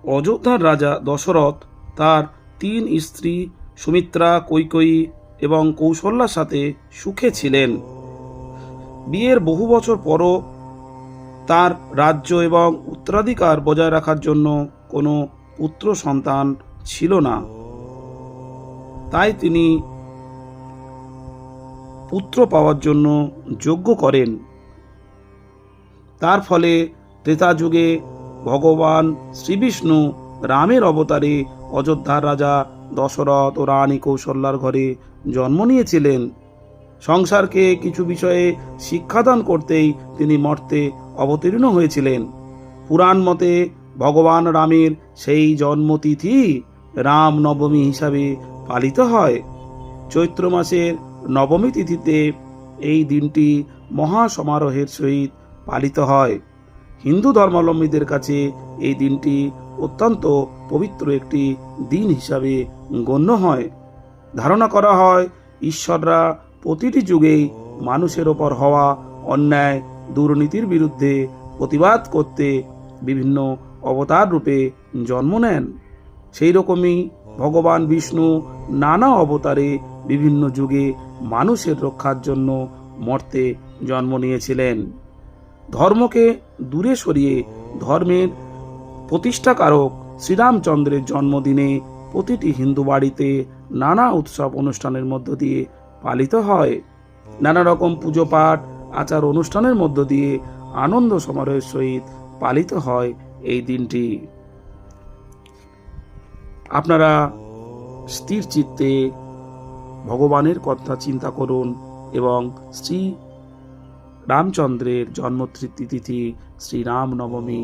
অযোধ্যার রাজা দশরথ তার 3 স্ত্রী সুমিত্রা, কৈকেয়ী এবং কৌশল্যার সাথে সুখে ছিলেন। বিয়ের বহু বছর পরও তার রাজ্য এবং উত্তরাধিকার বজায় রাখার জন্য কোনো পুত্র সন্তান ছিল না। তাই তিনি পুত্র পাওয়ার জন্য যজ্ঞ করেন। তার ফলে ত্রেতা যুগে ভগবান শ্রীবিষ্ণু রামের অবতারে অযোধ্যার রাজা দশরথ ও রানী কৌশল্যার ঘরে জন্ম নিয়েছিলেন। সংসারকে কিছু বিষয়ে শিক্ষাদান করতেই তিনি মর্তে অবতীর্ণ হয়েছিলেন। পুরাণ মতে ভগবান রামের সেই জন্মতিথি রাম নবমী হিসাবে পালিত হয়। চৈত্র মাসের নবমী তিথিতে এই দিনটি মহা সমারোহের সহিত পালিত হয়। হিন্দু ধর্মাবলম্বীদের কাছে এই দিনটি অত্যন্ত পবিত্র একটি দিন হিসাবে গণ্য হয়। ধারণা করা হয় ঈশ্বররা প্রতিটি যুগেই মানুষের ওপর হওয়া অন্যায় দুর্নীতির বিরুদ্ধে প্রতিবাদ করতে বিভিন্ন অবতার রূপে জন্ম নেন। সেই রকমই ভগবান বিষ্ণু নানা অবতারে বিভিন্ন যুগে মানুষের রক্ষার জন্য মর্তে জন্ম নিয়েছিলেন। ধর্মকে দূরে সরিয়ে ধর্মের প্রতিষ্ঠাকারক শ্রীরামচন্দ্রের জন্মদিনে প্রতিটি হিন্দু বাড়িতে নানা উৎসব অনুষ্ঠানের মধ্য দিয়ে পালিত হয়। নানা রকম পুজো পাঠ আচার অনুষ্ঠানের মধ্য দিয়ে আনন্দ সমারোহের সহিত পালিত হয় এই দিনটি। আপনারা স্থির চিত্তে ভগবানের কথা চিন্তা করুন এবং শ্রী রামচন্দ্রের জন্মতিথি শ্রীরাম নবমী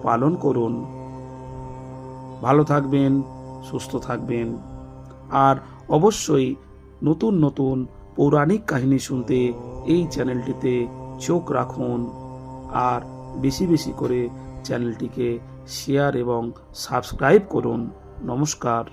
পালন করুন। ভালো থাকবেন, সুস্থ থাকবেন, আর অবশ্যই নতুন নতুন পৌরাণিক কাহিনী শুনতে এই চ্যানেলটিতে চোখ রাখুন। আর বেশি বেশি করে চ্যানেলটিকে শেয়ার এবং সাবস্ক্রাইব করুন। নমস্কার।